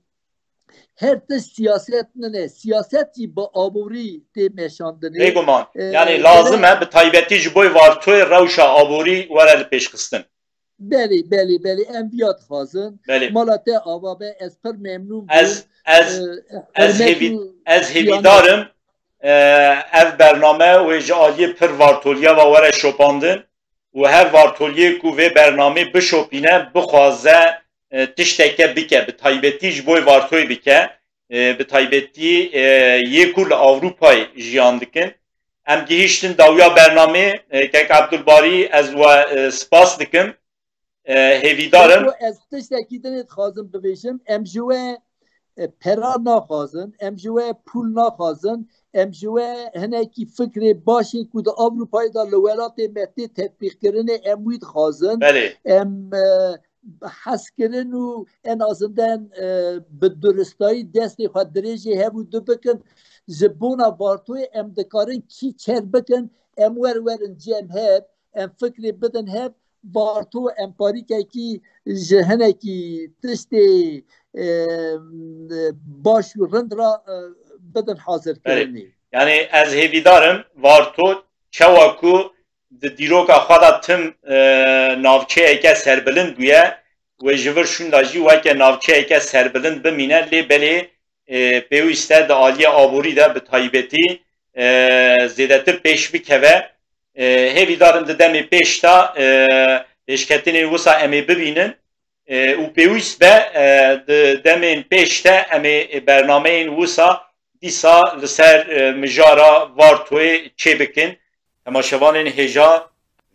هر تش سیاست نه سیاستی با آبوری تی مشاندنه بگمان یعنی لازمه به تایبتی جبوی وارتوی روش آبوری ورل پیش خستن بله ام بیاد خازن مالات آوابه از پر ممنون از هیویدارم ev bername و جالی پر وارتولیا و وره شوپاندن و هر وارتولیه کو و برنامه بشوپینه بخوازه تشتکه بکه به تایبتیش بوی وارتوی بکه به تایبتی یکول آوروپای جیان دکن ام گیشتن داویا برنامه که عبدالباری از و سپاس دکم هیویدارم از تشتکی دنید خوازم ببیشم ام جوه پرا نخوازن ام جوه پول نخوازن ام جوه هنکی فکر باشی که در اروپای دا لولات مهدی تطبیق کرنه اموید خوازن ام حسکرن و en azından به درستایی دست خود درجه هبو دو بکن جبونا بارتوی ام دکارن کی چر بکن ام ورن جم هب ام فکر بدن هب بارتو ام پاریکه کی جهنه کی تشتی باش و رند را بدن حاضر کرنی yani ez hêvîdarim varto çewaku di dîroka xwe de tim navçeyeke serbilind bûye û ji vir şûnda jî weke navçeyeke serbilind bimîne lê belê pêwîst e di aliyê aborî de bi taybetî zêdetir pêş bikeve hêvîdarim di demê pêş de pêşketinê wisa em ê bibînin û pêwîst be di demên pêş de em ê bernameyên wisa dîsa li ser mijara vartoyê çêbikin temaşevanên hêja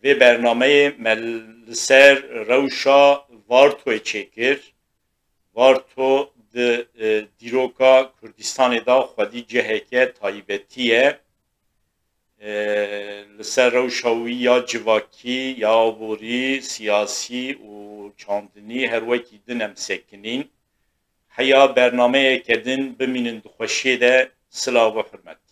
vê bernameyê me li ser rewşa vartoyê çêkir varto di dîroka Kurdistanê da xwedî ciheke taybetî ye li ser rewşa wî ya civakî ya aborî siyasî û çandinî her wekî din em sekinîn heya bernameyeke din bimînin di xweşiyê de silav û hurmet